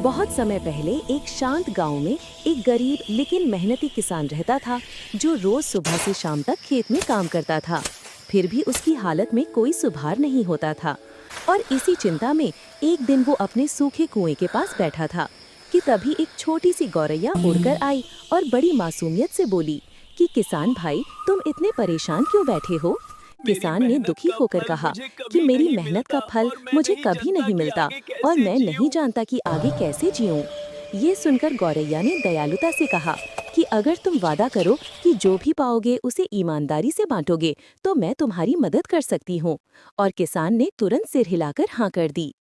बहुत समय पहले एक शांत गांव में एक गरीब लेकिन मेहनती किसान रहता था जो रोज सुबह से शाम तक खेत में काम करता था। फिर भी उसकी हालत में कोई सुधार नहीं होता था और इसी चिंता में एक दिन वो अपने सूखे कुएं के पास बैठा था कि तभी एक छोटी सी गौरैया उड़कर आई और बड़ी मासूमियत से बोली कि किसान भाई, तुम इतने परेशान क्यों बैठे हो। किसान ने दुखी होकर कहा कि मेरी मेहनत का फल मुझे कभी नहीं मिलता और मैं नहीं जानता कि आगे कैसे जीऊं। ये सुनकर गौरैया ने दयालुता से कहा कि अगर तुम वादा करो कि जो भी पाओगे उसे ईमानदारी से बांटोगे तो मैं तुम्हारी मदद कर सकती हूँ। और किसान ने तुरंत सिर हिलाकर हाँ कर दी।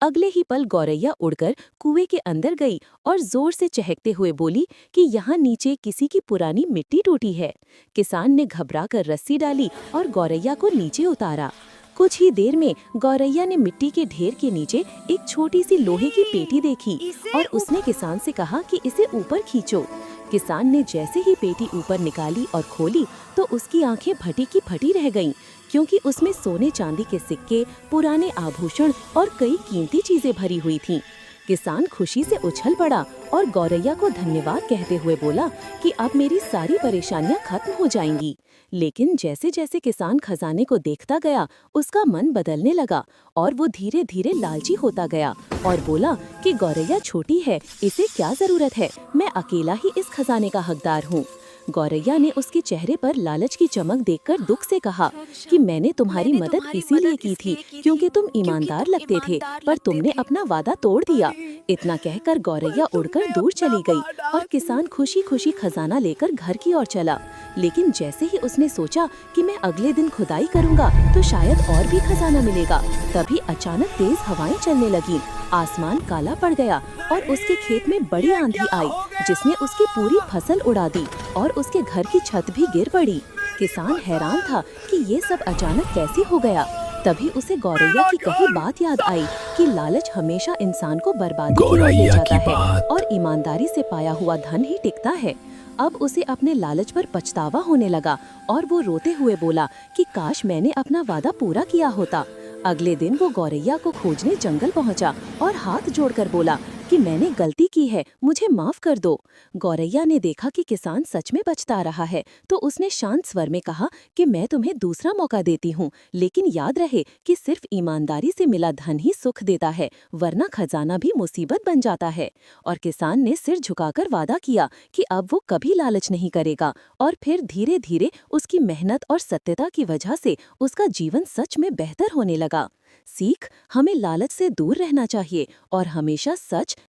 अगले ही पल गौरैया उड़कर कुएं के अंदर गई और जोर से चहकते हुए बोली कि यहाँ नीचे किसी की पुरानी मिट्टी टूटी है। किसान ने घबराकर रस्सी डाली और गौरैया को नीचे उतारा। कुछ ही देर में गौरैया ने मिट्टी के ढेर के नीचे एक छोटी सी लोहे की पेटी देखी और उसने किसान से कहा कि इसे ऊपर खींचो। किसान ने जैसे ही पेटी ऊपर निकाली और खोली तो उसकी आंखें फटी की फटी रह गईं, क्योंकि उसमें सोने चांदी के सिक्के, पुराने आभूषण और कई कीमती चीजें भरी हुई थीं। किसान खुशी से उछल पड़ा और गौरैया को धन्यवाद कहते हुए बोला कि अब मेरी सारी परेशानियां खत्म हो जाएंगी। लेकिन जैसे जैसे किसान खजाने को देखता गया, उसका मन बदलने लगा और वो धीरे धीरे लालची होता गया और बोला कि गौरैया छोटी है, इसे क्या जरूरत है, मैं अकेला ही इस खजाने का हकदार हूँ। गौरैया ने उसके चेहरे पर लालच की चमक देखकर दुख से कहा कि मैंने तुम्हारी मदद इसीलिए की थी क्योंकि तुम ईमानदार लगते थे, पर तुमने अपना वादा तोड़ दिया। इतना कहकर गौरैया उड़कर दूर चली गई और किसान खुशी खुशी खजाना लेकर घर की ओर चला। लेकिन जैसे ही उसने सोचा कि मैं अगले दिन खुदाई करूंगा तो शायद और भी खजाना मिलेगा, तभी अचानक तेज हवाएं चलने लगीं। आसमान काला पड़ गया और उसके खेत में बड़ी आंधी आई जिसने उसकी पूरी फसल उड़ा दी और उसके घर की छत भी गिर पड़ी। किसान हैरान था कि ये सब अचानक कैसे हो गया। तभी उसे गौरैया की कही बात याद आई कि लालच हमेशा इंसान को बर्बादी की ओर ले जाता है और ईमानदारी से पाया हुआ धन ही टिकता है। अब उसे अपने लालच पर पछतावा होने लगा और वो रोते हुए बोला कि काश मैंने अपना वादा पूरा किया होता। अगले दिन वो गौरैया को खोजने जंगल पहुंचा और हाथ जोड़कर बोला कि मैंने गलती की है, मुझे माफ कर दो। गौरैया ने देखा कि किसान सच में पछता रहा है तो उसने शांत स्वर में कहा कि मैं तुम्हें दूसरा मौका देती हूँ, लेकिन याद रहे कि सिर्फ ईमानदारी से मिला धन ही सुख देता है, वरना खजाना भी मुसीबत बन जाता है। और किसान ने सिर झुकाकर वादा किया कि अब वो कभी लालच नहीं करेगा और फिर धीरे धीरे उसकी मेहनत और सत्यता की वजह से उसका जीवन सच में बेहतर होने लगा। सीख, हमें लालच से दूर रहना चाहिए और हमेशा सच,